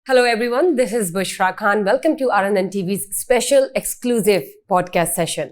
Hello everyone, this is Bushra Khan. Welcome to RNN TV's special exclusive podcast session.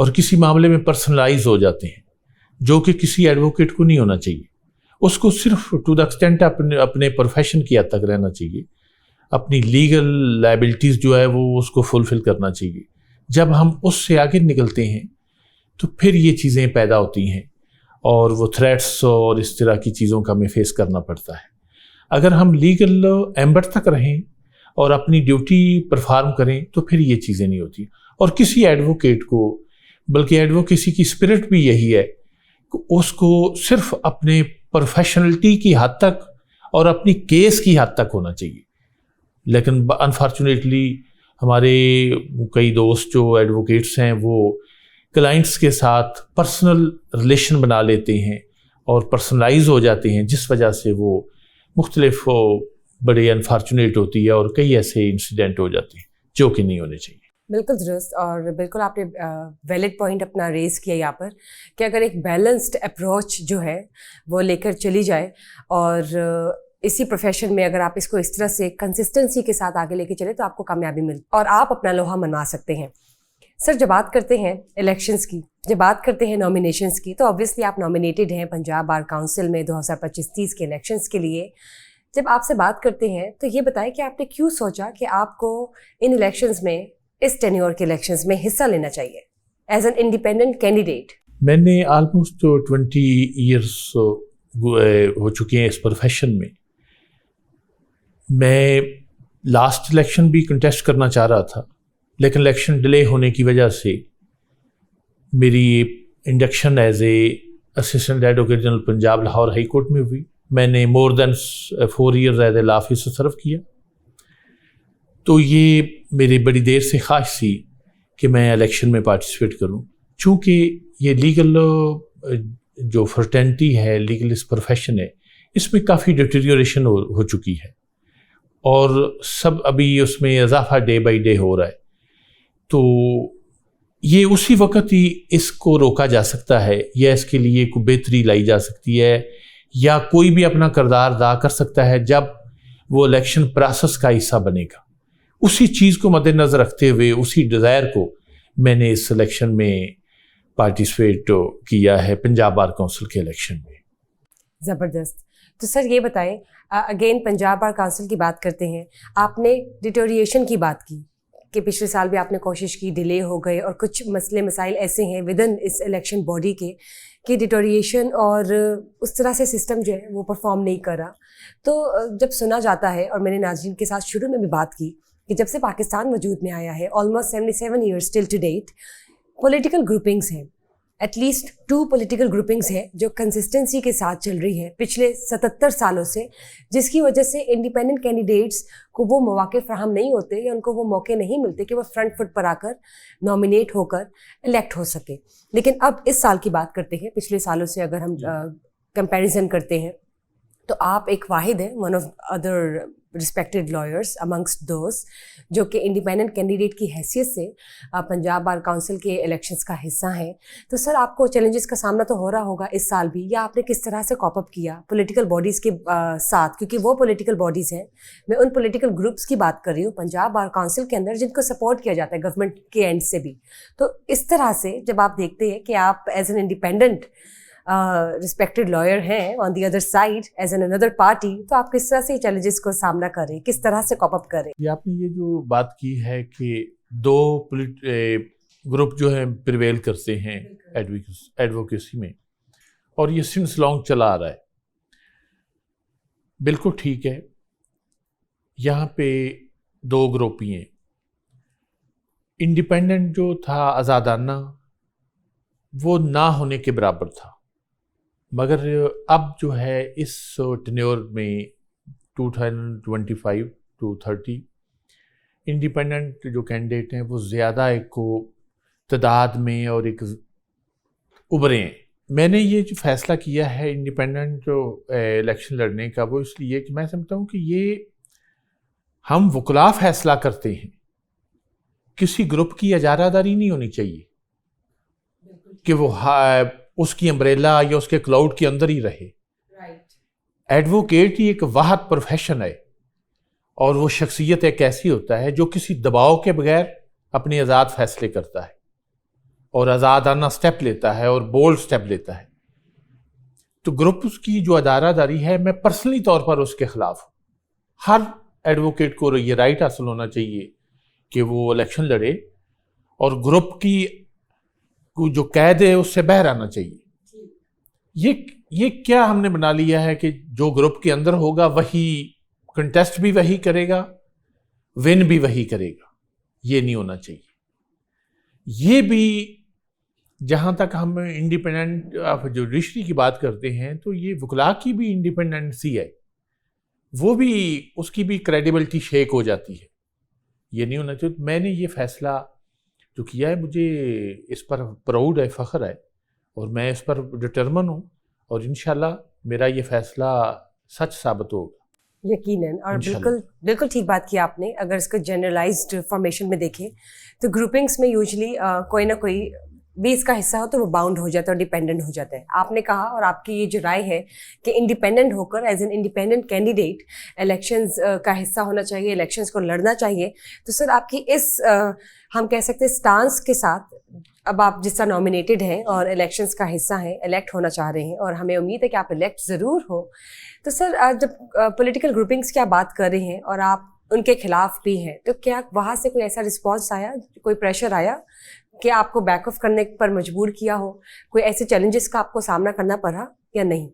اور کسی معاملے میں personalise ہو جاتے ہیں، جو کہ کسی ایڈوکیٹ کو نہیں ہونا چاہیے. اس کو صرف ٹو دا ایکسٹینٹ اپنے پروفیشن کی حد تک رہنا چاہیے، اپنی لیگل لائبلٹیز جو ہے وہ اس کو فلفل کرنا چاہیے. جب ہم اس سے آگے نکلتے ہیں تو پھر یہ چیزیں پیدا ہوتی ہیں اور وہ تھریٹس اور اس طرح کی چیزوں کا ہمیں فیس کرنا پڑتا ہے. اگر ہم لیگل ایمبٹ تک رہیں اور اپنی ڈیوٹی پرفارم کریں تو پھر یہ چیزیں نہیں ہوتی. اور کسی ایڈوکیٹ کو، بلکہ ایڈوکیسی کی اسپرٹ بھی یہی ہے کہ اس کو صرف اپنے پروفیشنلٹی کی حد تک اور اپنی کیس کی حد تک ہونا چاہیے. لیکن انفارچونیٹلی ہمارے کئی دوست جو ایڈوکیٹس ہیں وہ کلائنٹس کے ساتھ پرسنل ریلیشن بنا لیتے ہیں اور پرسنلائز ہو جاتے ہیں، جس وجہ سے وہ مختلف بڑے انفارچونیٹ ہوتی ہے اور کئی ایسے انسیڈنٹ ہو جاتے ہیں جو کہ نہیں ہونے چاہیے. بالکل درست، اور بالکل آپ نے ویلڈ پوائنٹ اپنا ریز کیا یہاں پر کہ اگر ایک بیلنسڈ اپروچ جو ہے وہ لے کر چلی جائے اور اسی پروفیشن میں اگر آپ اس کو اس طرح سے کنسسٹنسی کے ساتھ آگے لے کے چلے تو آپ کو کامیابی ملتی اور آپ اپنا لوہا منوا سکتے ہیں. سر، جب بات کرتے ہیں الیکشنز کی، جب بات کرتے ہیں نامینیشنز کی، تو آبویسلی آپ نامینیٹڈ ہیں پنجاب بار کونسل میں 2025-30 کے الیکشنز کے لیے. جب آپ سے بات کرتے ہیں تو یہ بتائیں کہ آپ نے کیوں سوچا کہ آپ کو ان الیکشنز میں، اس ٹینیور کے الیکشنز میں حصہ لینا چاہیے ایز این انڈیپینڈنٹ کینڈیڈیٹ؟ میں نے آلموسٹ 20 ایئرس ہو چکے ہیں اس پروفیشن میں. میں لاسٹ الیکشن بھی کنٹیسٹ کرنا چاہ رہا تھا، لیکن الیکشن ڈیلے ہونے کی وجہ سے میری induction as a assistant advocate general Punjab Lahore high court میں ہوئی. میں نے more than 4 years as a law officer serve کیا. تو یہ میری بڑی دیر سے خواہش تھی کہ میں الیکشن میں پارٹیسپیٹ کروں، چونکہ یہ لیگل جو فرٹینٹی ہے، لیگل اس پروفیشن ہے، اس میں کافی ڈیٹیریوریشن ہو چکی ہے اور سب ابھی اس میں اضافہ ڈے بائی ڈے ہو رہا ہے. تو یہ اسی وقت ہی اس کو روکا جا سکتا ہے یا اس کے لیے کوئی بہتری لائی جا سکتی ہے یا کوئی بھی اپنا کردار ادا کر سکتا ہے جب وہ الیکشن پروسیس کا حصہ بنے گا. اسی چیز کو مد نظر رکھتے ہوئے، اسی ڈیزائر کو میں نے اس الیکشن میں پارٹیسپیٹ کیا ہے، پنجاب بار کونسل کے الیکشن میں. زبردست. تو سر یہ بتائیں، اگین پنجاب بار کونسل کی بات کرتے ہیں، آپ نے ڈیٹوریشن کی بات کی کہ پچھلے سال بھی آپ نے کوشش کی، ڈیلے ہو گئے اور کچھ مسئلے مسائل ایسے ہیں ودن اس الیکشن باڈی کے کہ ڈیٹوریشن اور اس طرح سے سسٹم جو ہے وہ پرفارم نہیں کر رہا. تو جب سنا جاتا ہے، اور میں نے ناظرین کے ساتھ شروع میں بھی بات کی کہ جب سے پاکستان وجود میں آیا ہے almost 77 years till to date, political groupings ہیں، ایٹ لیسٹ 2 پولیٹیکل گروپنگز ہیں جو کنسسٹنسی کے ساتھ چل رہی ہے پچھلے 77 سالوں سے، جس کی وجہ سے انڈیپینڈنٹ کینڈیڈیٹس کو وہ مواقع فراہم نہیں ہوتے یا ان کو وہ موقع نہیں ملتے کہ وہ فرنٹ فٹ پر آ کر نامینیٹ ہو کر الیکٹ ہو سکے. لیکن اب اس سال کی بات کرتے ہیں، پچھلے سالوں سے اگر ہم کمپیریزن کرتے ہیں تو آپ ایک واحد ہیں، one of other respected lawyers amongst those جو کہ انڈیپینڈنٹ کینڈیڈیٹ کی حیثیت سے پنجاب بار کونسل کے الیکشنز کا حصہ ہیں. تو سر، آپ کو چیلنجز کا سامنا تو ہو رہا ہوگا اس سال بھی، یا آپ نے کس طرح سے کوپ اپ کیا پولیٹیکل باڈیز کے ساتھ؟ کیونکہ وہ پولیٹیکل باڈیز ہیں، میں ان پولیٹیکل گروپس کی بات کر رہی ہوں پنجاب بار کونسل کے اندر جن کو سپورٹ کیا جاتا ہے گورنمنٹ کے اینڈ سے بھی. تو اس طرح سے جب آپ دیکھتے ہیں کہ آپ as an independent respected lawyer ہیں on the other side as an اندر پارٹی، تو آپ کس طرح سے چیلنجز کو سامنا کریں، کس طرح سے کوپ اپ کریں؟ یہ آپ نے یہ جو بات کی ہے کہ 2 گروپ جو ہیں پریویل کرتے ہیں ایڈوکیسی میں، اور یہ سنس لانگ چلا آ رہا ہے. بالکل ٹھیک ہے، یہاں پہ 2 گروپ ہی ہیں. انڈیپینڈنٹ جو تھا، آزادانہ، وہ نہ ہونے کے برابر تھا. مگر اب جو ہے اس ٹینیور میں 2025 to 30 انڈیپینڈنٹ جو کینڈیڈیٹ ہیں وہ زیادہ ایک کو تعداد میں اور ایک ابھرے ہیں. میں نے یہ جو فیصلہ کیا ہے انڈیپینڈنٹ جو الیکشن لڑنے کا، وہ اس لیے کہ میں سمجھتا ہوں کہ یہ ہم وکلاء فیصلہ کرتے ہیں، کسی گروپ کی اجارہ داری نہیں ہونی چاہیے کہ وہ اس کی امبریلا یا اس کے کلاؤڈ کے اندر ہی رہے. ایڈوکیٹ ہی ایک واحد پروفیشن ہے، اور وہ شخصیت ایک ایسی ہوتا ہے جو کسی دباؤ کے بغیر اپنے آزاد فیصلے کرتا ہے. اور آزادانہ سٹیپ لیتا ہے اور بولڈ سٹیپ لیتا ہے. تو گروپس کی جو ادارہ داری ہے میں پرسنلی طور پر اس کے خلاف ہوں. ہر ایڈوکیٹ کو یہ رائٹ حاصل ہونا چاہیے کہ وہ الیکشن لڑے اور گروپ کی جو قید ہے اس سے باہر آنا چاہیے. یہ کیا ہم نے بنا لیا ہے کہ جو گروپ کے اندر ہوگا وہی کنٹیسٹ بھی وہی کرے گا, ون بھی وہی کرے گا. یہ نہیں ہونا چاہیے. یہ بھی جہاں تک ہم انڈیپینڈنٹ جوڈیشری کی بات کرتے ہیں تو یہ وکلاء کی بھی انڈیپینڈنسی ہے, وہ بھی اس کی بھی کریڈیبلٹی شیک ہو جاتی ہے. یہ نہیں ہونا چاہیے. میں نے یہ فیصلہ جو کیا ہے مجھے اس پر پراؤڈ ہے, فخر ہے, اور میں اس پر ڈٹرمن ہوں, اور انشاءاللہ میرا یہ فیصلہ سچ ثابت ہوگا. یقیناً. اور بالکل ٹھیک بات کی آپ نے. اگر اس کو جنرلائزڈ فارمیشن میں دیکھیں تو گروپنگس میں یوزلی کوئی نہ کوئی بھی اس کا حصہ ہو تو وہ باؤنڈ ہو جاتا ہے اور ڈیپینڈنٹ ہو جاتا ہے. آپ نے کہا, اور آپ کی یہ جو رائے ہے کہ انڈیپینڈنٹ ہو کر as an independent candidate elections کا حصہ ہونا چاہیے, الیکشنز کو لڑنا چاہیے. تو سر آپ کی اس ہم کہہ سکتے ہیں اسٹانس کے ساتھ اب آپ جس طرح نامینیٹڈ ہیں اور الیکشنز کا حصہ ہیں, الیکٹ ہونا چاہ رہے ہیں, اور ہمیں امید ہے کہ آپ الیکٹ ضرور ہو. تو سر جب پولیٹیکل گروپنگس کی آپ بات کر رہے ہیں اور آپ ان کے خلاف بھی ہیں, تو کیا وہاں سے کوئی ایسا رسپانس آیا, کوئی پریشر آیا کہ آپ کو بیک آف کرنے پر مجبور کیا ہو, کوئی ایسے چیلنجز کا آپ کو سامنا کرنا پڑا یا نہیں؟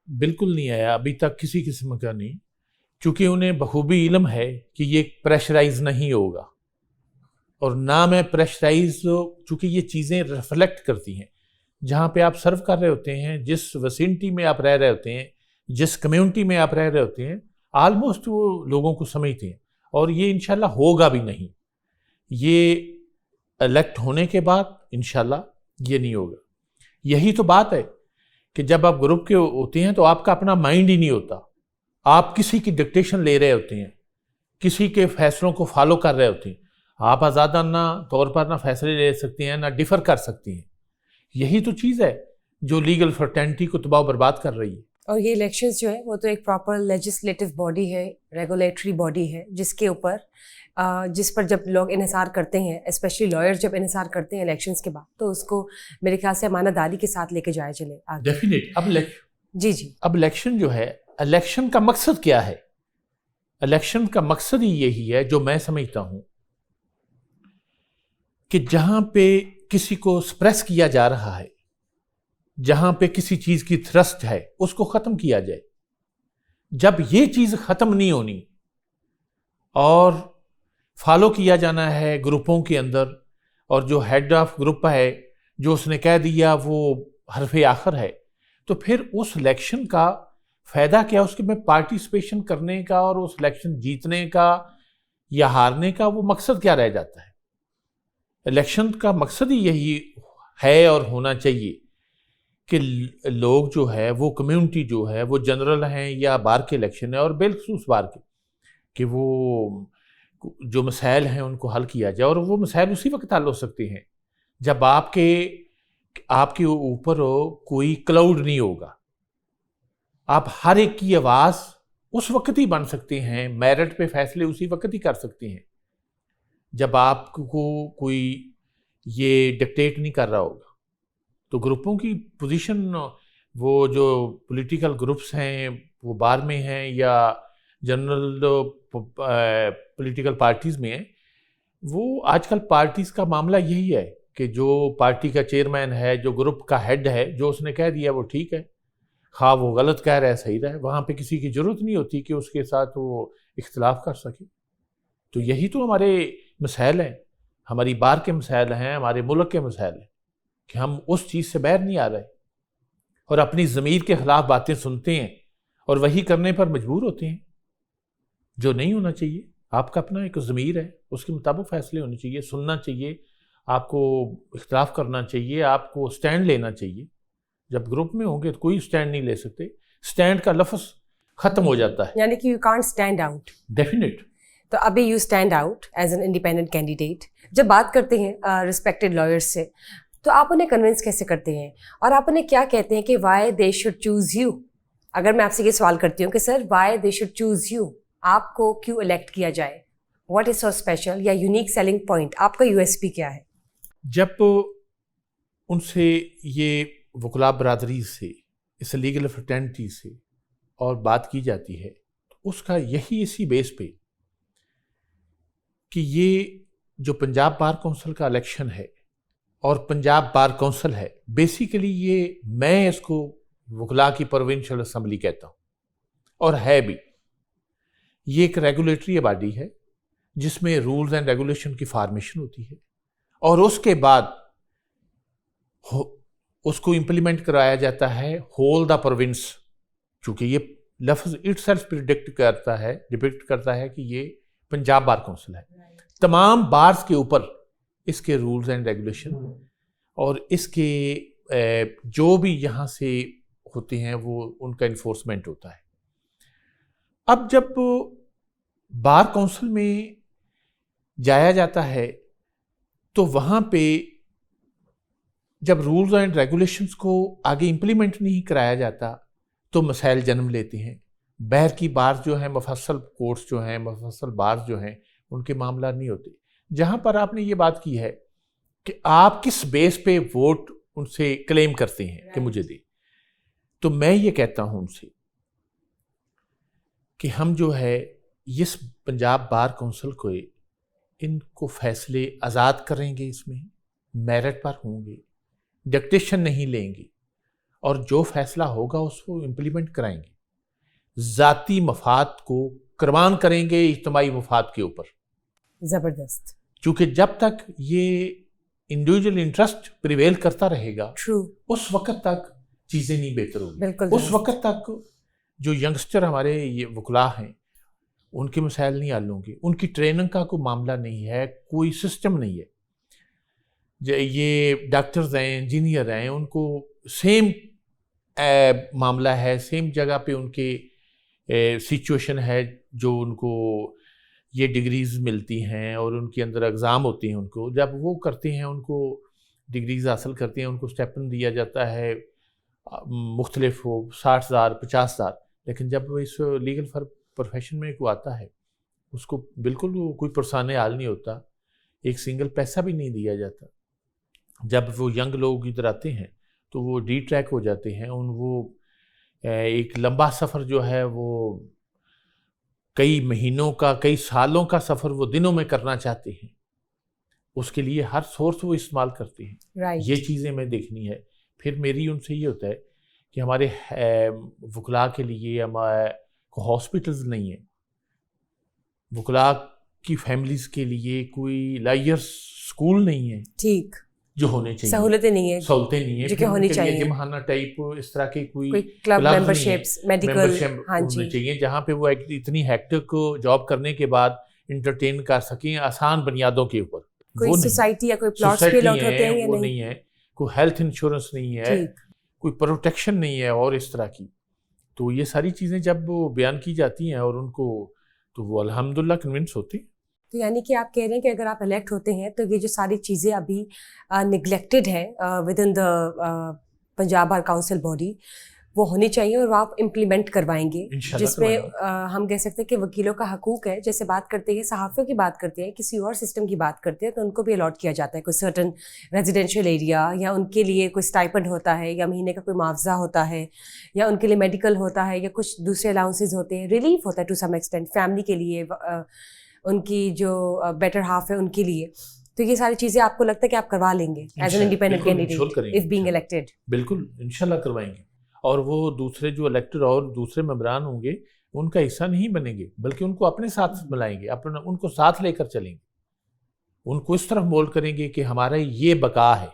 بالکل نہیں آیا ابھی تک, کسی قسم کا نہیں, چونکہ انہیں بخوبی علم ہے کہ یہ پریشرائز نہیں ہوگا. اور نہ میں پریشرائز, چونکہ یہ چیزیں ریفلیکٹ کرتی ہیں جہاں پہ آپ سرو کر رہے ہوتے ہیں, جس وسینٹی میں آپ رہ رہے ہوتے ہیں, جس کمیونٹی میں آپ رہ رہے ہوتے ہیں, آلموسٹ وہ لوگوں کو سمجھتے ہیں. اور یہ انشاءاللہ ہوگا بھی نہیں. یہ الیکٹ ہونے کے بعد انشاءاللہ یہ نہیں ہوگا. یہی تو بات ہے کہ جب آپ گروپ کے ہوتے ہیں تو آپ کا اپنا مائنڈ ہی نہیں ہوتا, آپ کسی کی ڈکٹیشن لے رہے ہوتے ہیں, کسی کے فیصلوں کو فالو کر رہے ہوتے ہیں. آپ آزادانہ طور پر نہ فیصلے لے سکتے ہیں نہ ڈیفر کر سکتے ہیں. یہی تو چیز ہے جو لیگل فرٹینٹی کو تباہ و برباد کر رہی ہے. اور یہ الیکشنز جو ہے وہ تو ایک پراپر لیجسلیٹو باڈی ہے, ریگولیٹری باڈی ہے, جس کے اوپر جس پر جب لوگ انحصار کرتے ہیں, اسپیشلی لائر جب انحصار کرتے ہیں الیکشنز کے بعد, تو اس کو میرے خیال سے امانت داری کے ساتھ لے کے جائے چلے آگے. ڈیفینیٹ. جی اب الیکشن جو ہے, الیکشن کا مقصد کیا ہے؟ الیکشن کا مقصد ہی یہی ہے جو میں سمجھتا ہوں کہ جہاں پہ کسی کو سپریس کیا جا رہا ہے, جہاں پہ کسی چیز کی تھرسٹ ہے, اس کو ختم کیا جائے. جب یہ چیز ختم نہیں ہونی اور فالو کیا جانا ہے گروپوں کے اندر, اور جو ہیڈ آف گروپ ہے جو اس نے کہہ دیا وہ حرف آخر ہے, تو پھر اس الیکشن کا فائدہ کیا؟ اس کے میں پارٹیسپیشن کرنے کا اور اس الیکشن جیتنے کا یا ہارنے کا وہ مقصد کیا رہ جاتا ہے؟ الیکشن کا مقصد ہی یہی ہے اور ہونا چاہیے کہ لوگ جو ہے وہ کمیونٹی جو ہے وہ جنرل ہیں یا بار کے الیکشن ہے, اور بالخصوص بار کے, کہ وہ جو مسائل ہیں ان کو حل کیا جائے. اور وہ مسائل اسی وقت حل ہو سکتے ہیں جب آپ کے اوپر کوئی کلاؤڈ نہیں ہوگا. آپ ہر ایک کی آواز اس وقت ہی بن سکتے ہیں, میرٹ پہ فیصلے اسی وقت ہی کر سکتے ہیں جب آپ کو کوئی یہ ڈکٹیٹ نہیں کر رہا ہوگا. تو گروپوں کی پوزیشن, وہ جو پولیٹیکل گروپس ہیں وہ بار میں ہیں یا جنرل پولیٹیکل پارٹیز میں ہیں, وہ آج کل پارٹیز کا معاملہ یہی ہے کہ جو پارٹی کا چیئرمین ہے, جو گروپ کا ہیڈ ہے, جو اس نے کہہ دیا وہ ٹھیک ہے, خواہ وہ غلط کہہ رہا ہے صحیح رہے. وہاں پہ کسی کی ضرورت نہیں ہوتی کہ اس کے ساتھ وہ اختلاف کر سکے. تو یہی تو ہمارے مسائل ہیں, ہماری بار کے مسائل ہیں, ہمارے ملک کے مسائل ہیں کہ ہم اس چیز سے باہر نہیں آ رہے اور اپنی ضمیر کے خلاف باتیں سنتے ہیں اور وہی کرنے پر مجبور ہوتے ہیں جو نہیں ہونا چاہیے. آپ کا اپنا ایک ضمیر ہے, اس کے مطابق فیصلے ہونے چاہیے, سننا چاہیے, آپ کو اختلاف کرنا چاہیے, آپ کو سٹینڈ لینا چاہیے. جب گروپ میں ہوں گے تو کوئی سٹینڈ نہیں لے سکتے, سٹینڈ کا لفظ ختم ہو جاتا ہے. یعنی کہ you can't stand out. Definite. تو ابھی you stand out as an independent candidate. جب بات کرتے ہیں رسپیکٹڈ لائرس سے, تو آپ انہیں کنونس کیسے کرتے ہیں اور آپ انہیں کیا کہتے ہیں کہ why they should choose you? اگر میں آپ سے یہ سوال کرتی ہوں کہ sir why they should choose you, آپ کو کیوں الیکٹ کیا جائے, واٹ از سو اسپیشل یا یونیک سیلنگ پوائنٹ, آپ کا یو ایس پی کیا ہے؟ جب ان سے یہ وکلاء برادری سے، اس لیگل فریٹرنٹی سے اور بات کی جاتی ہے تو اس کا یہی اسی بیس پہ کہ یہ جو پنجاب بار کونسل کا الیکشن ہے اور پنجاب بار کونسل ہے، بیسیکلی یہ میں اس کو وکلاء کی پروونشل اسمبلی کہتا ہوں، اور ہے بھی یہ ایک ریگولیٹری باڈی ہے جس میں رولز اینڈ ریگولیشن کی فارمیشن ہوتی ہے اور اس کے بعد اس کو امپلیمنٹ کرایا جاتا ہے ہول دا پروونس، چونکہ یہ لفظ اٹ سیلف ڈپکٹ کرتا ہے کہ یہ پنجاب بار کونسل ہے، تمام بارز کے اوپر اس کے رولز اینڈ ریگولیشن اور اس کے جو بھی یہاں سے ہوتے ہیں وہ ان کا انفورسمنٹ ہوتا ہے۔ اب جب بار کونسل میں جایا جاتا ہے تو وہاں پہ جب رولز اینڈ ریگولیشنز کو آگے امپلیمنٹ نہیں کرایا جاتا تو مسائل جنم لیتے ہیں۔ بہر کی بار جو ہیں، مفصل کورٹس جو ہیں، مفصل بار جو ہیں، ان کے معاملات نہیں ہوتے۔ جہاں پر آپ نے یہ بات کی ہے کہ آپ کس بیس پہ ووٹ ان سے کلیم کرتے ہیں کہ مجھے دے، تو میں یہ کہتا ہوں ان سے کہ ہم جو ہے اس پنجاب بار کونسل کو ان کو فیصلے آزاد کریں گے، اس میں میرٹ پر ہوں گے، ڈکٹیشن نہیں لیں گے، اور جو فیصلہ ہوگا اس کو امپلیمنٹ کرائیں گے، ذاتی مفاد کو قربان کریں گے اجتماعی مفاد کے اوپر۔ زبردست۔ چونکہ جب تک یہ انڈیویجول انٹرسٹ پریویل کرتا رہے گا اس وقت تک چیزیں نہیں بہتر ہوگی، اس وقت تک جو ینگسٹر ہمارے یہ وکلاء ہیں ان کے مسائل نہیں حل ہوں گے، ان کی ٹریننگ کا کوئی معاملہ نہیں ہے، کوئی سسٹم نہیں ہے۔ یہ ڈاکٹرز ہیں، انجینئر ہیں، ان کو سیم معاملہ ہے، سیم جگہ پہ ان کے سچویشن ہے، جو ان کو یہ ڈگریز ملتی ہیں اور ان کے اندر ایگزام ہوتے ہیں، ان کو جب وہ کرتے ہیں، ان کو ڈگریز حاصل کرتے ہیں، ان کو اسٹیپن دیا جاتا ہے مختلف ہو 60,000 50,000، لیکن جب وہ اس لیگل پروفیشن میں کو آتا ہے اس کو بالکل کوئی پرسان حال نہیں ہوتا، ایک سنگل پیسہ بھی نہیں دیا جاتا۔ جب وہ ینگ لوگ ادھر آتے ہیں تو وہ ڈی ٹریک ہو جاتے ہیں، وہ ایک لمبا سفر جو ہے وہ کئی مہینوں کا، کئی سالوں کا سفر وہ دنوں میں کرنا چاہتے ہیں، اس کے لیے ہر سورس وہ استعمال کرتے ہیں۔ یہ چیزیں میں دیکھنی ہے۔ پھر میری ان سے یہ ہوتا ہے کہ ہمارے وکلاء کے لیے ہمارے ہاسپٹلز نہیں ہیں، وکلاء کی فیملیز کے لیے کوئی لائرز سکول نہیں ہے، ٹھیک، جو ہونے چاہیے، سہولتیں نہیں ہیں جو کہ ہونی چاہیے، جمخانہ ٹائپ اس طرح کے کوئی کلب ممبرشپس، میڈیکل ہونے چاہیے جہاں پہ وہ اتنی ہیکٹک جاب کرنے کے بعد انٹرٹین کر سکیں آسان بنیادوں کے اوپر۔ کوئی سوسائٹی یا کوئی پلاٹس پہ الاٹ ہوتے ہیں یا نہیں ہے، کوئی ہیلتھ انشورنس نہیں ہے، کوئی پروٹیکشن نہیں ہے اور اس طرح کی۔ تو یہ ساری چیزیں جب بیان کی جاتی ہیں اور ان کو، تو وہ الحمدللہ کنونس ہوتے ہیں۔ تو یعنی کہ آپ کہہ رہے ہیں کہ اگر آپ الیکٹ ہوتے ہیں تو یہ جو ساری چیزیں ابھی نگلیکٹڈ ہیں with in the Punjab bar council body, وہ ہونی چاہیے اور وہ آپ امپلیمنٹ کروائیں گے، جس میں ہم کہہ سکتے ہیں کہ وکیلوں کا حقوق ہے، جیسے بات کرتے ہیں صحافیوں کی بات کرتے ہیں، کسی اور سسٹم کی بات کرتے ہیں تو ان کو بھی الاٹ کیا جاتا ہے کوئی سرٹن ریزیڈینشیل ایریا، یا ان کے لیے کوئی اسٹائپنڈ ہوتا ہے، یا مہینے کا کوئی معاوضہ ہوتا ہے، یا ان کے لیے میڈیکل ہوتا ہے، یا کچھ دوسرے الاؤنسز ہوتے ہیں، ریلیف ہوتا ہے ٹو سم ایکسٹینٹ فیملی کے لیے، ان کی جو بیٹر ہاف ہے ان کے لیے۔ تو یہ ساری چیزیں آپ کو لگتا ہے کہ آپ کروا لیں گے as an independent candidate if being elected? بالکل انشاءاللہ کروائیں گے، اور وہ دوسرے جو الیکٹڈ اور دوسرے ممبران ہوں گے ان کا حصہ نہیں بنیں گے، بلکہ ان کو اپنے ساتھ ملائیں گے، ان کو ساتھ لے کر چلیں گے، ان کو اس طرف مولڈ کریں گے کہ ہمارا یہ بقا ہے،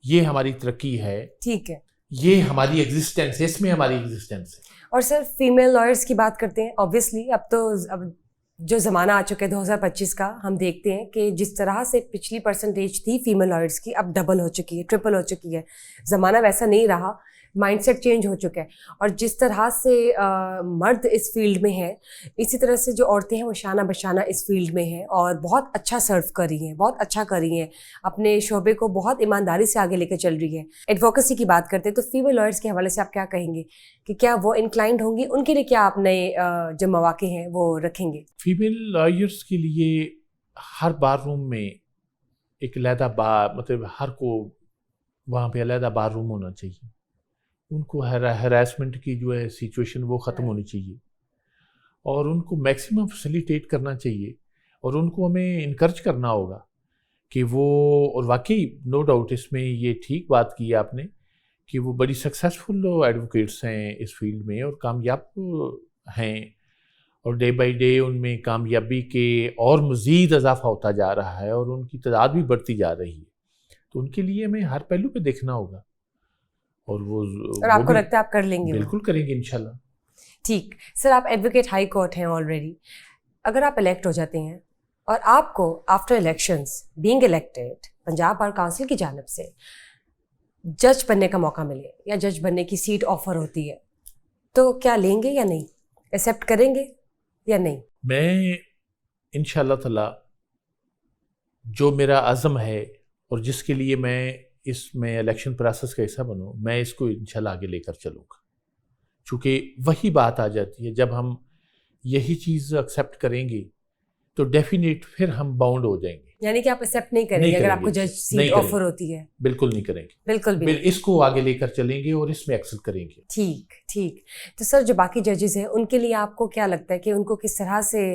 یہ ہماری ترقی ہے، ٹھیک ہے، یہ ہماری ایگزسٹنس، اس میں ہماری ایگزسٹنس ہے۔ اور سر فیمیل لائرس کی بات کرتے ہیں، اوبویسلی اب جو زمانہ آ چکا ہے 2025 کا، ہم دیکھتے ہیں کہ جس طرح سے پچھلی پرسنٹیج تھی فیمیل لائرس کی اب ڈبل ہو چکی ہے، ٹرپل ہو چکی ہے، زمانہ ویسا نہیں رہا، مائنڈ سیٹ چینج ہو چکا ہے، اور جس طرح سے مرد اس فیلڈ میں ہے اسی طرح سے جو عورتیں ہیں وہ شانہ بشانہ اس فیلڈ میں ہیں اور بہت اچھا سرو کر رہی ہیں، بہت اچھا کر رہی ہیں، اپنے شعبے کو بہت ایمانداری سے آگے لے کے چل رہی ہے۔ ایڈوکیسی کی بات کرتے ہیں تو فیمیل لائرس کے حوالے سے آپ کیا کہیں گے کہ کیا وہ انکلائنڈ ہوں گی، ان کے لیے کیا آپ نئے جو مواقع ہیں وہ رکھیں گے؟ فیمیل لائرس کے لیے ہر بار روم میں ایک علیحدہ بار مطلب ہر کو وہاں پہ علیحدہ بار روم ہونا چاہیے. ان کو ہراسمنٹ کی جو ہے سچویشن وہ ختم ہونی چاہیے, اور ان کو میکسیمم فیسیلیٹیٹ کرنا چاہیے, اور ان کو ہمیں انکرج کرنا ہوگا کہ وہ, اور واقعی نو ڈاؤٹ اس میں یہ ٹھیک بات کی آپ نے کہ وہ بڑی سکسیزفل ایڈوکیٹس ہیں اس فیلڈ میں اور کامیاب ہیں, اور ڈے بائی ڈے ان میں کامیابی کے اور مزید اضافہ ہوتا جا رہا ہے, اور ان کی تعداد بھی بڑھتی جا رہی ہے. تو ان کے لیے ہمیں ہر پہلو پہ دیکھنا ہوگا, اور اور آپ کو لگتا ہے آپ کر لیں گے؟ بالکل کریں گے انشاءاللہ. ٹھیک سر, آپ ایڈوکیٹ ہائی کورٹ ہیں آلریڈی. اگر آپ الیکٹ ہو جاتے ہیں اور آپ کو after elections being elected Punjab bar council کی جانب سے جج بننے کا موقع ملے یا جج بننے کی سیٹ آفر ہوتی ہے, تو کیا لیں گے یا نہیں, ایکسیپٹ کریں گے یا نہیں؟ میں انشاءاللہ تعالی جو میرا عزم ہے اور جس کے لیے میں اس میں الیکشن پروسیس کا حصہ بنوں, میں اس کو انشاءاللہ آگے لے کر چلوں گا. چونکہ وہی بات آ جاتی ہے, جب ہم یہی چیز ایکسیپٹ کریں گے تو ڈیفینیٹ پھر ہم باؤنڈ ہو جائیں گے. یعنی کہ آپ ایکسیپٹ نہیں کریں گے اگر آپ کو جج سیٹ آفر ہوتی ہے؟ بالکل نہیں کریں گے, بالکل بھی. اس کو آگے لے کر چلیں گے اور اس میں ایکسل کریں گے. ٹھیک ٹھیک. تو سر جو باقی ججز ہیں ان کے لیے آپ کو کیا لگتا ہے کہ ان کو کس طرح سے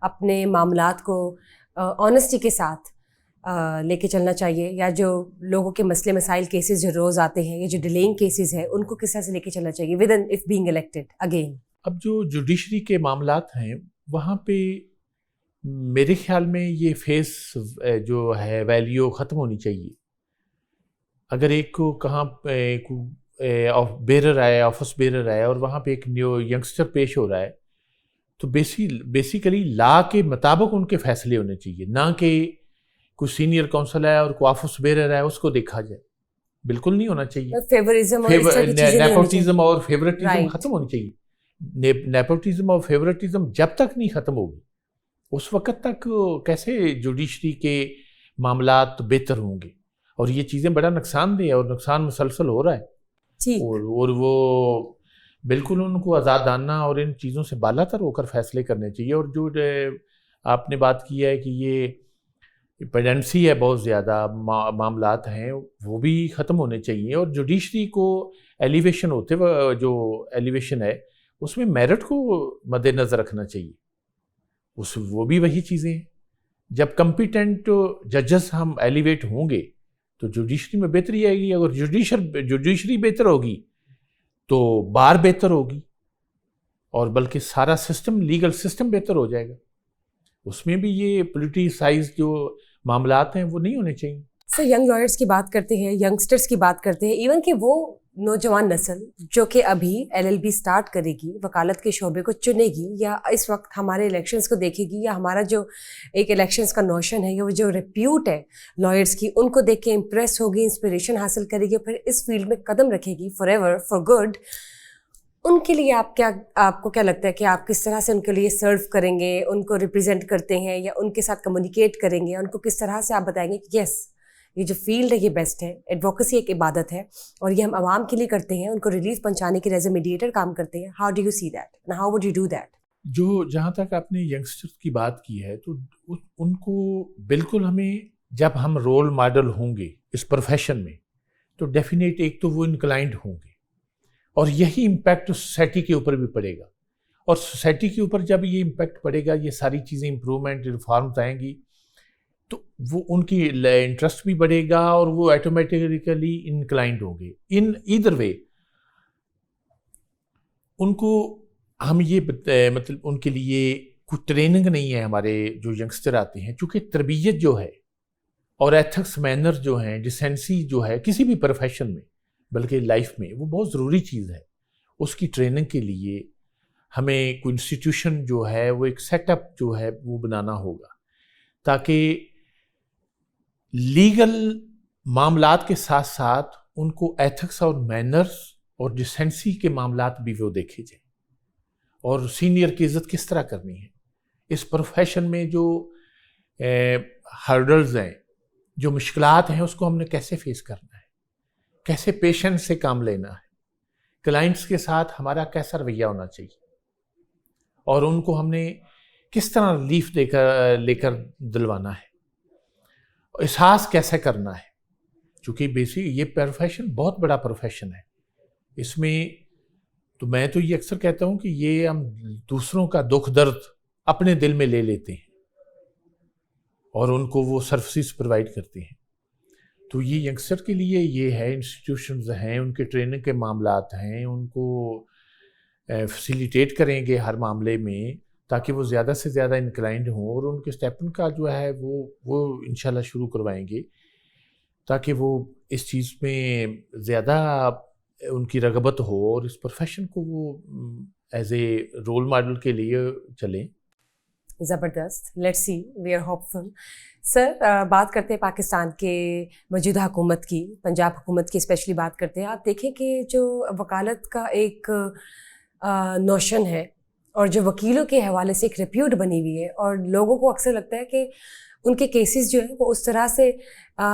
اپنے معاملات کو آنیسٹی کے ساتھ لے کے چلنا چاہیے, یا جو لوگوں کے مسئلے مسائل کیسز جو روز آتے ہیں یا جو ڈیلینگ کیسز ہیں ان کو کس طرح سے لے کے چلنا چاہیے with in if being elected again? اب جو جوڈیشری کے معاملات ہیں وہاں پہ میرے خیال میں یہ فیس جو ہے ویلیو ختم ہونی چاہیے. اگر ایک کو کہاں بیرر آیا, آفس بیرر آیا, اور وہاں پہ ایک نیو ینگسٹر پیش ہو رہا ہے, تو بیسیکلی لا کے مطابق ان کے فیصلے ہونے چاہیے, نہ کہ کوئی سینئر کونسل ہے اور کوئی آفس بیرر ہے اس کو دیکھا جائے. بالکل نہیں ہونا چاہیے. نیپوٹزم اور فیورٹزم ختم ہونی چاہیے. نیپوٹزم اور فیورٹزم جب تک نہیں ختم ہوگی اس وقت تک کیسے جوڈیشری کے معاملات بہتر ہوں گے, اور یہ چیزیں بڑا نقصان دہ ہے اور نقصان مسلسل ہو رہا ہے. اور وہ بالکل ان کو آزادانہ اور ان چیزوں سے بالا تر ہو کر فیصلے کرنے چاہیے. اور جو آپ نے بات کی ہے کہ یہ پیڈنسی ہے, بہت زیادہ معاملات ہیں, وہ بھی ختم ہونے چاہیے. اور جوڈیشری کو ایلیویشن ہوتے ہوئے جو ایلیویشن ہے اس میں میرٹ کو مد نظر رکھنا چاہیے. وہ بھی وہی چیزیں ہیں. جب کمپیٹنٹ ججز ہم ایلیویٹ ہوں گے تو جوڈیشری میں بہتری آئے گی. اگر جوڈیشری بہتر ہوگی تو بار بہتر ہوگی, اور بلکہ سارا سسٹم, لیگل سسٹم بہتر ہو جائے گا. اس میں بھی یہ پولیٹیسائز جو معاملات ہیں وہ نہیں ہونے چاہیے. سر ینگ لائرس کی بات کرتے ہیں, ینگسٹرس کی بات کرتے ہیں, ایون کہ وہ نوجوان نسل جو کہ ابھی LLB سٹارٹ کرے گی, وکالت کے شعبے کو چنے گی, یا اس وقت ہمارے الیکشنز کو دیکھے گی, یا ہمارا جو ایک الیکشنز کا نوشن ہے یا وہ جو ریپیوٹ ہے لائرس کی, ان کو دیکھ کے امپریس ہوگی, انسپریشن حاصل کرے گی, پھر اس فیلڈ میں قدم رکھے گی فار ایور فار گڈ. ان کے لیے آپ کو کیا لگتا ہے کہ آپ کس طرح سے ان کے لیے سرو کریں گے, ان کو ریپرزینٹ کرتے ہیں یا ان کے ساتھ کمیونیکیٹ کریں گے, ان کو کس طرح سے آپ بتائیں گے کہ یس یہ جو فیلڈ ہے یہ بیسٹ ہے, ایڈوکیسی ایک عبادت ہے اور یہ ہم عوام کے لیے کرتے ہیں, ان کو ریلیف پہنچانے کے ایز اے میڈیٹر کام کرتے ہیں. How do you see that and how would you do that? جہاں تک آپ نے ینگسٹر کی بات کی ہے تو ان کو بالکل ہمیں, جب ہم رول ماڈل ہوں گے اس پروفیشن میں تو ڈیفینیٹ ایک تو وہ انکلائنڈ ہوں گے, اور یہی امپیکٹ سوسائٹی کے اوپر بھی پڑے گا. اور سوسائٹی کے اوپر جب یہ امپیکٹ پڑے گا, یہ ساری چیزیں امپرومنٹ ریفارمز آئیں گی, تو وہ ان کی انٹرسٹ بھی بڑھے گا اور وہ ایٹومیٹیکلی انکلائنڈ ہوں گے. ان ایدر وے ان کو ہم یہ مطلب ان کے لیے کچھ ٹریننگ نہیں ہے. ہمارے جو ینگسٹر آتے ہیں, چونکہ تربیت جو ہے اور ایتھکس مینر جو ہیں, ڈیسینسی جو ہے کسی بھی پروفیشن میں بلکہ لائف میں, وہ بہت ضروری چیز ہے. اس کی ٹریننگ کے لیے ہمیں کوئی انسٹیٹیوشن جو ہے وہ ایک سیٹ اپ جو ہے وہ بنانا ہوگا, تاکہ لیگل معاملات کے ساتھ ساتھ ان کو ایتھکس اور مینرز اور ڈیسینسی کے معاملات بھی وہ دیکھے جائیں, اور سینئر کی عزت کس طرح کرنی ہے. اس پروفیشن میں جو ہرڈلز ہیں, جو مشکلات ہیں, اس کو ہم نے کیسے فیس کرنا ہے, کیسے پیشنس سے کام لینا ہے, کلائنٹس کے ساتھ ہمارا کیسا رویہ ہونا چاہیے, اور ان کو ہم نے کس طرح ریلیف لے کر دلوانا ہے. احساس کیسے کرنا ہے، چونکہ بیسک یہ پروفیشن بہت بڑا پروفیشن ہے. اس میں تو میں تو یہ اکثر کہتا ہوں کہ یہ ہم دوسروں کا دکھ درد اپنے دل میں لے لیتے ہیں اور ان کو وہ سروسز پرووائڈ کرتے ہیں. تو یہ ینگسٹر کے لیے یہ ہے، انسٹیٹیوشنز ہیں، ان کے ٹریننگ کے معاملات ہیں، ان کو فیسیلیٹیٹ کریں گے ہر معاملے میں تاکہ وہ زیادہ سے زیادہ انکلائنڈ ہوں، اور ان کے اسٹیپن کا جو ہے وہ انشاءاللہ شروع کروائیں گے تاکہ وہ اس چیز میں زیادہ ان کی رغبت ہو اور اس پروفیشن کو وہ ایز اے رول ماڈل کے لیے چلیں. زبردست. Let's see, we are hopeful sir. سر بات کرتے ہیں پاکستان کے موجودہ حکومت کی، پنجاب حکومت کی اسپیشلی بات کرتے ہیں. آپ دیکھیں کہ جو وکالت کا ایک نوشن ہے اور جو وکیلوں کے حوالے سے ایک ریپیوٹ بنی ہوئی ہے، اور لوگوں کو اکثر لگتا ہے کہ ان کے کیسز جو ہیں وہ اس طرح سے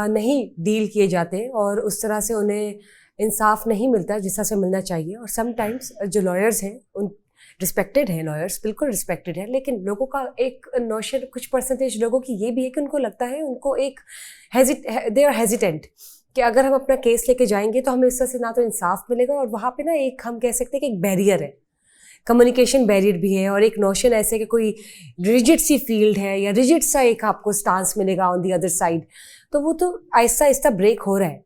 نہیں ڈیل کیے جاتے اور اس طرح سے انہیں انصاف نہیں ملتا جس طرح سے ملنا چاہیے. اور سم ٹائمز جو لائرز ہیں ان رسپیکٹڈ ہیں، لائرس بالکل رسپیکٹڈ ہیں، لیکن لوگوں کا ایک نوشن، کچھ پرسنٹیج لوگوں کی یہ بھی ہے کہ ان کو لگتا ہے، ان کو ایک دے آر ہیزیٹنٹ کہ اگر ہم اپنا کیس لے کے جائیں گے تو ہمیں اس طرح سے نہ تو انصاف ملے گا، اور وہاں پہ نا ایک ہم کہہ سکتے ہیں کہ ایک بیریئر ہے، کمیونیکیشن بیریئر بھی ہے، اور ایک نوشن ایسے کہ کوئی ریجڈ سی فیلڈ ہے یا ریجڈ سا ایک آپ کو سٹانس ملے گا آن دی ادر سائڈ. تو وہ تو آہستہ آہستہ بریک ہو رہا ہے.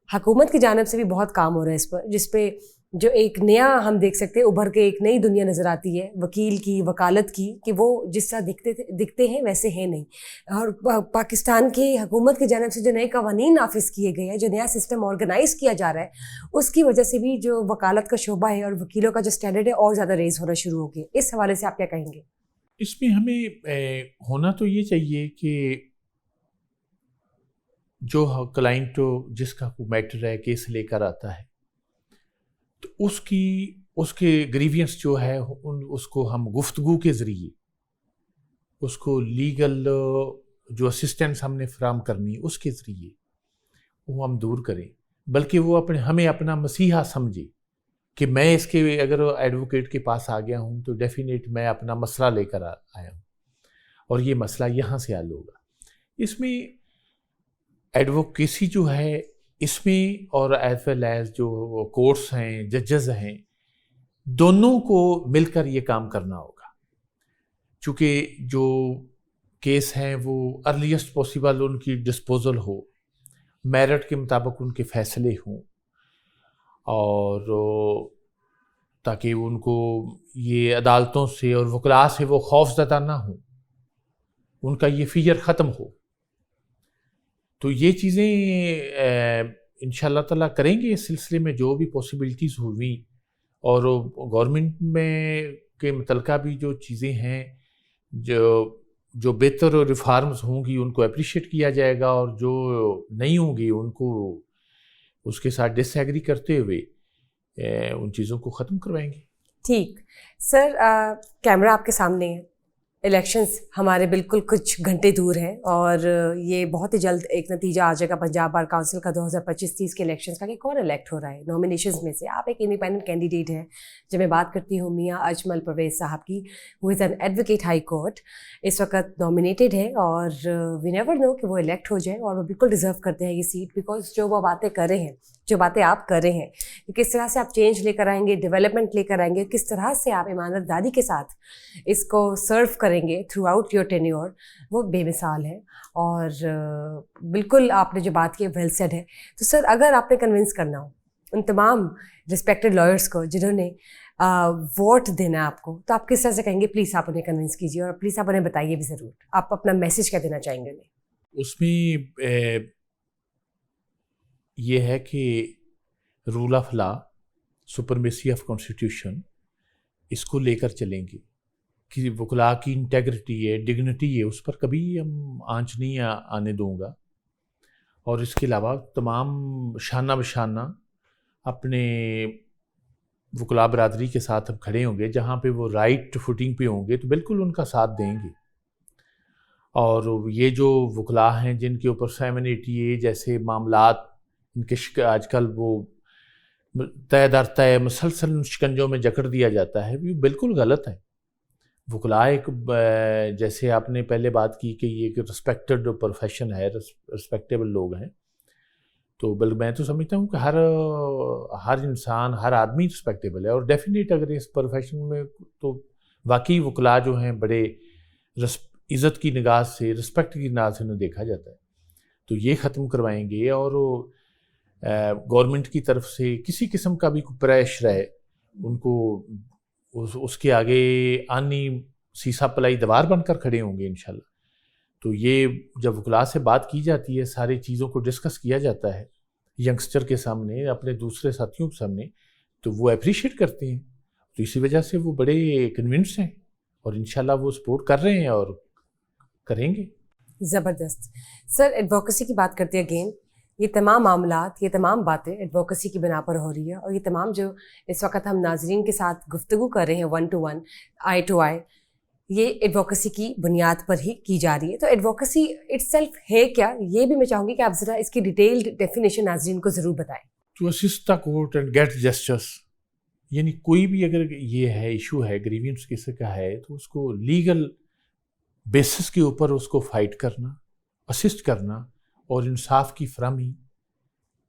حکومت کی جانب سے بھی بہت کام ہو رہا ہے اس پر، جس پہ جو ایک نیا ہم دیکھ سکتے ہیں ابھر کے ایک نئی دنیا نظر آتی ہے وکیل کی، وکالت کی، کہ وہ جس طرح دکھتے ہیں ویسے ہیں نہیں. اور پاکستان کی حکومت کی جانب سے جو نئے قوانین نافذ کیے گئے ہیں، جو نیا سسٹم آرگنائز کیا جا رہا ہے، اس کی وجہ سے بھی جو وکالت کا شعبہ ہے اور وکیلوں کا جو اسٹینڈرڈ ہے اور زیادہ ریز ہونا شروع ہو گیا. اس حوالے سے آپ کیا کہیں گے؟ اس میں ہمیں ہونا تو یہ چاہیے کہ جو کلائنٹ جس کا کوئی میٹر ہے کیس لے کر آتا ہے تو اس کے گریوینس جو ہے اس کو ہم گفتگو کے ذریعے، اس کو لیگل جو اسسٹنس ہم نے فراہم کرنی اس کے ذریعے وہ ہم دور کریں، بلکہ وہ ہمیں اپنا مسیحا سمجھے کہ میں اس کے اگر ایڈوکیٹ کے پاس آ گیا ہوں تو ڈیفینیٹ میں اپنا مسئلہ لے کر آیا ہوں اور یہ مسئلہ یہاں سے حل ہوگا. اس میں ایڈوکیسی جو ہے اس میں، اور ایز ویل ایز جو کورٹس ہیں، ججز ہیں، دونوں کو مل کر یہ کام کرنا ہوگا، چونکہ جو کیس ہیں وہ ارلیسٹ پاسبل ان کی ڈسپوزل ہو، میرٹ کے مطابق ان کے فیصلے ہوں، اور تاکہ ان کو یہ عدالتوں سے اور وکلاء سے وہ خوف زدہ نہ ہوں، ان کا یہ فیئر ختم ہو. تو یہ چیزیں انشاءاللہ تعالیٰ کریں گے اس سلسلے میں جو بھی پاسبلٹیز ہوئیں، اور گورنمنٹ میں کے متعلقہ بھی جو چیزیں ہیں جو بہتر ریفارمز ہوں گی ان کو اپریشیٹ کیا جائے گا، اور جو نہیں ہوں گی ان کو اس کے ساتھ ڈس ایگری کرتے ہوئے ان چیزوں کو ختم کروائیں گے. ٹھیک. سر کیمرہ آپ کے سامنے ہے، الیکشنز ہمارے بالکل کچھ گھنٹے دور ہیں، اور یہ بہت ہی جلد ایک نتیجہ آ جائے گا پنجاب بار کونسل کا 2025-30 کے الیکشنز کا کہ کون الیکٹ ہو رہا ہے. نامینیشنز میں سے آپ ایک انڈیپینڈنٹ کینڈیڈیٹ ہیں. جب میں بات کرتی ہوں میاں اجمل پرویز صاحب کی، وہ is an advocate high court, اس وقت نامینیٹڈ ہے، اور وی نیور نو کہ وہ الیکٹ ہو جائے، اور وہ بالکل ڈیزرو کرتے ہیں یہ سیٹ، بیکاز جو وہ باتیں کر رہے ہیں، جو باتیں آپ کر رہے ہیں، کہ کس طرح سے آپ چینج لے کر آئیں گے، ڈیولپمنٹ لے کر آئیں گے، کس طرح سے آپ ایمانداری کے ساتھ اس کو سرو کریں گے تھرو آؤٹ یور ٹینیور، وہ بے مثال ہے. اور بالکل آپ نے جو بات کی ویل سیڈ ہے. تو سر اگر آپ نے کنونس کرنا ہو ان تمام رسپیکٹڈ لائرس کو جنہوں نے ووٹ دینا ہے آپ کو، تو آپ کس طرح سے کہیں گے؟ پلیز آپ انہیں کنونس کیجیے، اور پلیز آپ انہیں بتائیے بھی ضرور، آپ اپنا میسیج کیا دینا چاہیں گے انہیں؟ اس میں یہ ہے کہ rule of law, supremacy of constitution, اس کو لے کر چلیں گے کہ وکلاء کی انٹیگریٹی ہے، ڈگنیٹی ہے، اس پر کبھی ہم آنچ نہیں آنے دوں گا. اور اس کے علاوہ تمام شانہ بشانہ اپنے وکلاء برادری کے ساتھ ہم کھڑے ہوں گے، جہاں پہ وہ رائٹ فوٹنگ پہ ہوں گے تو بالکل ان کا ساتھ دیں گے. اور یہ جو وکلاء ہیں جن کے اوپر 780A جیسے معاملات، ان کے آج کل وہ طے در طے مسلسل شکنجوں میں جکڑ دیا جاتا ہے، یہ بالکل غلط ہے. وکلاء ایک جیسے آپ نے پہلے بات کی کہ یہ ایک رسپیکٹڈ پروفیشن ہے، رسپیکٹیبل لوگ ہیں، تو بلکہ میں تو سمجھتا ہوں کہ ہر انسان، ہر آدمی رسپیکٹیبل ہے، اور ڈیفینیٹ اگر اس پروفیشن میں تو واقعی وکلاء جو ہیں بڑے عزت کی نگاہ سے، رسپیکٹ کی نگاہ سے انہیں دیکھا جاتا ہے، تو یہ ختم کروائیں گے. اور گورنمنٹ کی طرف سے کسی قسم کا بھی کوئی پریشر ہے ان کو اس کے آگے آنی سیسا پلائی دیوار بن کر کھڑے ہوں گے انشاءاللہ. تو یہ جب وکلاء سے بات کی جاتی ہے، ساری چیزوں کو ڈسکس کیا جاتا ہے ینگسٹر کے سامنے، اپنے دوسرے ساتھیوں کے سامنے، تو وہ اپریشیٹ کرتے ہیں، تو اسی وجہ سے وہ بڑے کنونس ہیں اور انشاءاللہ وہ سپورٹ کر رہے ہیں اور کریں گے. زبردست. سر ایڈوکیسی کی بات کرتے ہیں اگین، یہ تمام معاملات، یہ تمام باتیں ایڈوکیسی کی بنا پر ہو رہی ہے، اور یہ تمام جو اس وقت ہم ناظرین کے ساتھ گفتگو کر رہے ہیں 1 to 1 آئی ٹو آئی، یہ ایڈوکیسی کی بنیاد پر ہی کی جا رہی ہے. تو ایڈوکیسی اٹ سیلف ہے کیا، یہ بھی میں چاہوں گی کہ آپ ذرا اس کی ڈیٹیلڈ ڈیفینیشن ناظرین کو ضرور بتائیں. To assist the court and get justice, یعنی کوئی بھی اگر یہ ہے ایشو ہے، گریوینس کسی کا ہے، تو اس کو لیگل بیسس کے اوپر اس کو فائٹ کرنا، اسسٹ کرنا اور انصاف کی فراہمی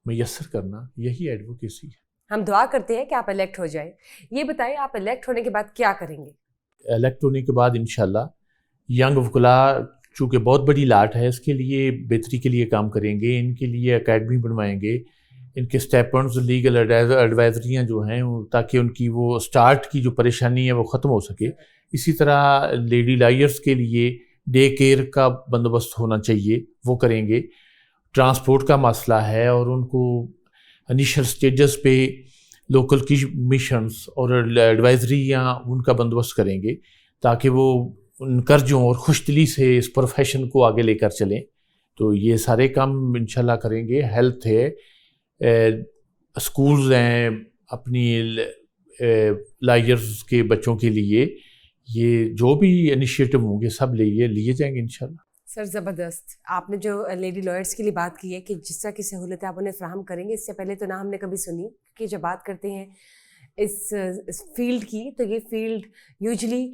میسر کرنا، یہی ایڈوکیسی ہے. ہم دعا کرتے ہیں کہ آپ الیکٹ ہو جائیں. یہ بتائیں آپ الیکٹ ہونے کے بعد کیا کریں گے؟ الیکٹ ہونے کے بعد انشاءاللہ ینگ وکلاء چونکہ بہت بڑی لاٹ ہے، اس کے لیے بہتری کے لیے کام کریں گے، ان کے لیے اکیڈمی بنوائیں گے، ان کے اسٹیپنڈز، لیگل ایڈوائزریاں جو ہیں تاکہ ان کی وہ سٹارٹ کی جو پریشانی ہے وہ ختم ہو سکے. اسی طرح لیڈی لائرز کے لیے ڈے کیئر کا بندوبست ہونا چاہیے، وہ کریں گے. ٹرانسپورٹ کا مسئلہ ہے اور ان کو انیشل سٹیجز پہ لوکل کی مشنز اور ایڈوائزریاں ان کا بندوبست کریں گے تاکہ وہ ان قرضوں اور خوش دلی سے اس پروفیشن کو آگے لے کر چلیں. تو یہ سارے کام انشاءاللہ کریں گے. ہیلتھ ہے، اسکولز ہیں اپنی لائرز کے بچوں کے لیے، یہ جو بھی انیشیٹو ہوں گے سب لیے جائیں گے انشاءاللہ. سر زبردست. آپ نے جو لیڈی لائرز کے لیے بات کی ہے کہ جس طرح کی سہولتیں آپ انہیں فراہم کریں گے، اس سے پہلے تو نہ ہم نے کبھی سنی، کہ جب بات کرتے ہیں اس فیلڈ کی تو یہ فیلڈ یوزلی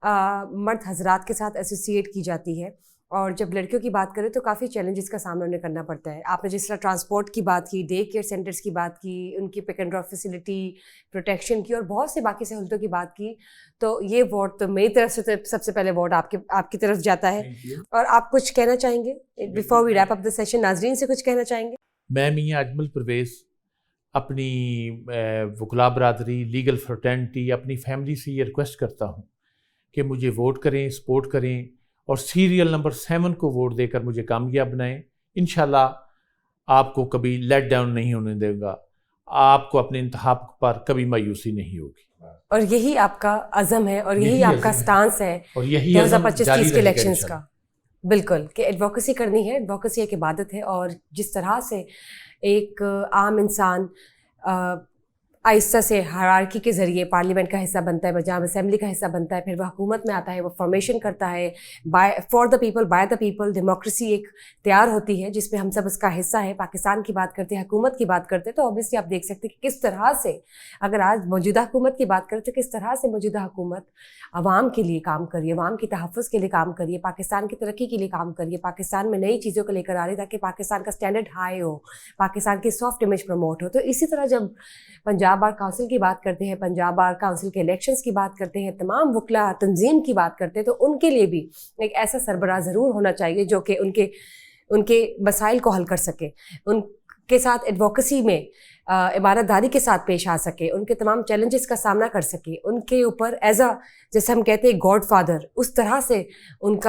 مرد حضرات کے ساتھ ایسوسیٹ کی جاتی ہے، اور جب لڑکیوں کی بات کریں تو کافی چیلنجز کا سامنا انہیں کرنا پڑتا ہے. آپ نے جس طرح ٹرانسپورٹ کی بات کی، ڈے کیئر سینٹرز کی بات کی، ان کی pick and drop facility, protection کی، اور بہت سے باقی سہولتوں کی بات کی، تو یہ ووٹ تو میری طرف سے سب سے پہلے ووٹ آپ کی طرف جاتا ہے. اور آپ کچھ کہنا چاہیں گے before we wrap up the session? ناظرین سے کچھ کہنا چاہیں گے؟ میں میاں اجمل پرویز اپنی وکلاء برادری، لیگل فرٹرنٹی، اپنی فیملی سے یہ ریکویسٹ کرتا ہوں کہ مجھے ووٹ کریں، سپورٹ کریں، اور سیریل نمبر 7 کو ووٹ دے کر مجھے کامیاب بنائیں. انشاءاللہ آپ کو کبھی لیٹ ڈاؤن نہیں ہونے دے گا، آپ کو اپنے انتخاب پر کبھی مایوسی نہیں ہوگی. اور یہی آپ کا عزم ہے اور یہی آپ کا سٹانس ہے اور یہی 2025 کے الیکشنز کا. بالکل، کہ ایڈوکیسی کرنی ہے. ایڈوکیسی ایک عبادت ہے، اور جس طرح سے ایک عام انسان آہستہ سے ہائرارکی کے ذریعے پارلیمنٹ کا حصہ بنتا ہے، جہاں اسمبلی کا حصہ بنتا ہے، پھر وہ حکومت میں آتا ہے، وہ فارمیشن کرتا ہے، for the people by the people. Democracy ایک تیار ہوتی ہے جس میں ہم سب اس کا حصہ ہے. پاکستان کی بات کرتے ہیں، حکومت کی بات کرتے ہیں، تو اوبیسلی آپ دیکھ سکتے ہیں کہ کس طرح سے اگر آج موجودہ حکومت کی بات کریں تو کس طرح سے موجودہ حکومت عوام کے لیے کام کریے، عوام کی تحفظ کے لیے کام کریے، پاکستان کی ترقی کے لیے کام کریے، پاکستان میں نئی چیزوں کو لے کر آ رہی ہے تاکہ پاکستان کا اسٹینڈرڈ ہائی ہو، پاکستان کی سافٹ امیج پروموٹ ہو. تو اسی طرح جب پنجاب بار کونسل کی بات کرتے ہیں، پنجاب بار کونسل کے الیکشنز کی بات کرتے ہیں، تمام وکلاء تنظیم کی بات کرتے ہیں، تو ان کے لیے بھی ایک ایسا سربراہ ضرور ہونا چاہیے جو کہ ان کے مسائل کو حل کر سکے، ان کے ساتھ ایڈوکیسی میں عبادت داری کے ساتھ پیش آ سکے، ان کے تمام چیلنجز کا سامنا کر سکے، ان کے اوپر جیسے ہم کہتے ہیں گاڈ فادر، اس طرح سے ان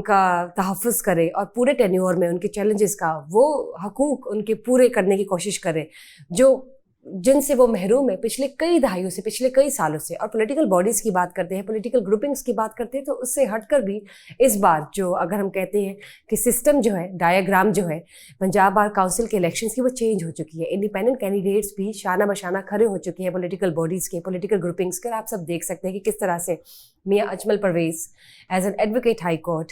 کا تحفظ کرے، اور پورے ٹینیور میں ان کے چیلنجز کا وہ حقوق ان کے پورے کرنے کی کوشش کرے جن سے وہ محروم ہے پچھلے کئی دہائیوں سے، پچھلے کئی سالوں سے. اور پولیٹیکل باڈیز کی بات کرتے ہیں، پولیٹیکل گروپنگز کی بات کرتے ہیں، تو اس سے ہٹ کر بھی اس بار جو اگر ہم کہتے ہیں کہ سسٹم جو ہے، ڈایاگرام جو ہے پنجاب بار کونسل کے الیکشنز کی، وہ چینج ہو چکی ہے. انڈیپینڈنٹ کینڈیڈیٹس بھی شانہ بشانہ کھڑے ہو چکے ہیں پولیٹیکل باڈیز کے، پولیٹیکل گروپنگز کے. آپ سب دیکھ سکتے ہیں کہ کس طرح سے Mian Ajmal Pervez as an advocate high court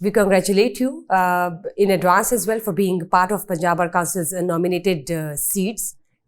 We congratulate you in advance as well for being part of Punjab Bar Council's nominated seats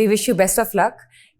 We wish you best of luck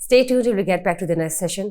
Stay tuned till we get back to the next session।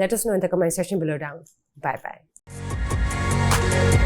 let us know in the comment section below down। Bye bye।